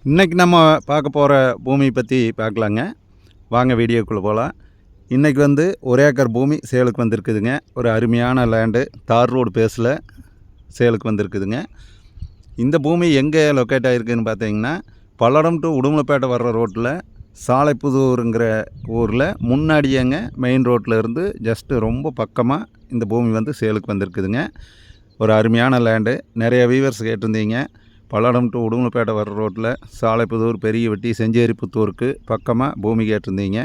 இன்றைக்கி நம்ம பார்க்க போகிற பூமி பற்றி பார்க்கலாங்க. வாங்க வீடியோக்குள்ளே போகலாம். இன்றைக்கி வந்து 1 ஏக்கர் பூமி சேலுக்கு வந்திருக்குதுங்க. ஒரு அருமையான லேண்டு தார் ரோடு பேஸில் சேலுக்கு வந்திருக்குதுங்க. இந்த பூமி எங்கே லொக்கேட் ஆகிருக்குதுன்னு பார்த்தீங்கன்னா, பல்லடம் டு உடுமலைப்பேட்டை வர்ற ரோட்டில் சாலைப்புதூருங்கிற ஊரில் முன்னாடியேங்க மெயின் ரோட்டில் இருந்து ஜஸ்ட்டு ரொம்ப பக்கமாக இந்த பூமி வந்து சேலுக்கு வந்திருக்குதுங்க. ஒரு அருமையான லேண்டு. நிறைய வியூவர்ஸ் கேட்டிருந்தீங்க. பல்லடம் டு உடுமலைப்பேட்டை வர்ற ரோட்டில் சாலைப்புதூர், பெரியவெட்டி, செஞ்சேரிப்புத்தூருக்கு பக்கமாக பூமி கேட்டிருந்தீங்க.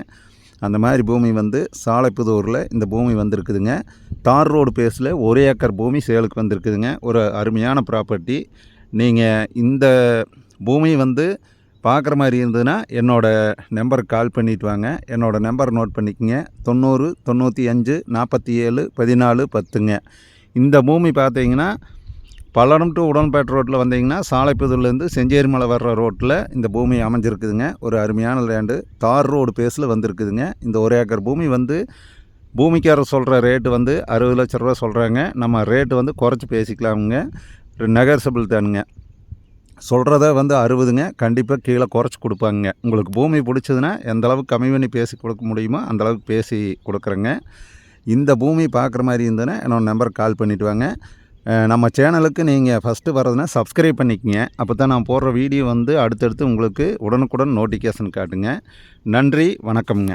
அந்த மாதிரி பூமி வந்து சாலைப்புதூரில் இந்த பூமி வந்திருக்குதுங்க. தார் ரோடு பேஸில் 1 ஏக்கர் பூமி சேலுக்கு வந்திருக்குதுங்க. ஒரு அருமையான ப்ராப்பர்ட்டி. நீங்கள் இந்த பூமி வந்து பார்க்குற மாதிரி இருந்ததுன்னா என்னோடய நம்பருக்கு கால் பண்ணிவிட்டு வாங்க. என்னோடய நம்பர் நோட் பண்ணிக்கோங்க. 90 95 47 14 10ங்க. இந்த பூமி பார்த்தீங்கன்னா பல்லடம் டு உடன்பேட்டை ரோட்டில் வந்தீங்கன்னா சாலைப்புதூர்லேருந்து செஞ்சேரிமலை வர்ற ரோட்டில் இந்த பூமி அமைஞ்சிருக்குதுங்க. ஒரு அருமையான லேண்டு தார் ரோடு பேஸில் வந்திருக்குதுங்க. இந்த 1 ஏக்கர் பூமி வந்து பூமிக்காரர் சொல்கிற ரேட்டு வந்து 60 லட்ச ரூபா சொல்கிறாங்க. நம்ம ரேட்டு வந்து குறைச்சி பேசிக்கலாமுங்க. நெகர்சபிள் தானுங்க. சொல்கிறத வந்து 60ங்க. கண்டிப்பாக கீழே குறைச்சி கொடுப்பாங்க. உங்களுக்கு பூமி பிடிச்சதுன்னா எந்த அளவுக்கு கம்மி பண்ணி பேசி கொடுக்க முடியுமோ அந்தளவுக்கு பேசி கொடுக்குறேங்க. இந்த பூமி பார்க்குற மாதிரி இருந்ததுன்னா என்னோடய நம்பருக்கு கால் பண்ணிவிட்டு வாங்க. நம்ம சேனலுக்கு நீங்கள் ஃபஸ்ட்டு வர்றதுனா சப்ஸ்கிரைப் பண்ணிக்கங்க. அப்போ தான் நான் போடுற வீடியோ வந்து அடுத்தடுத்து உங்களுக்கு உடனுக்குடன் நோட்டிஃபிகேஷன் காட்டுங்க. நன்றி, வணக்கம்ங்க.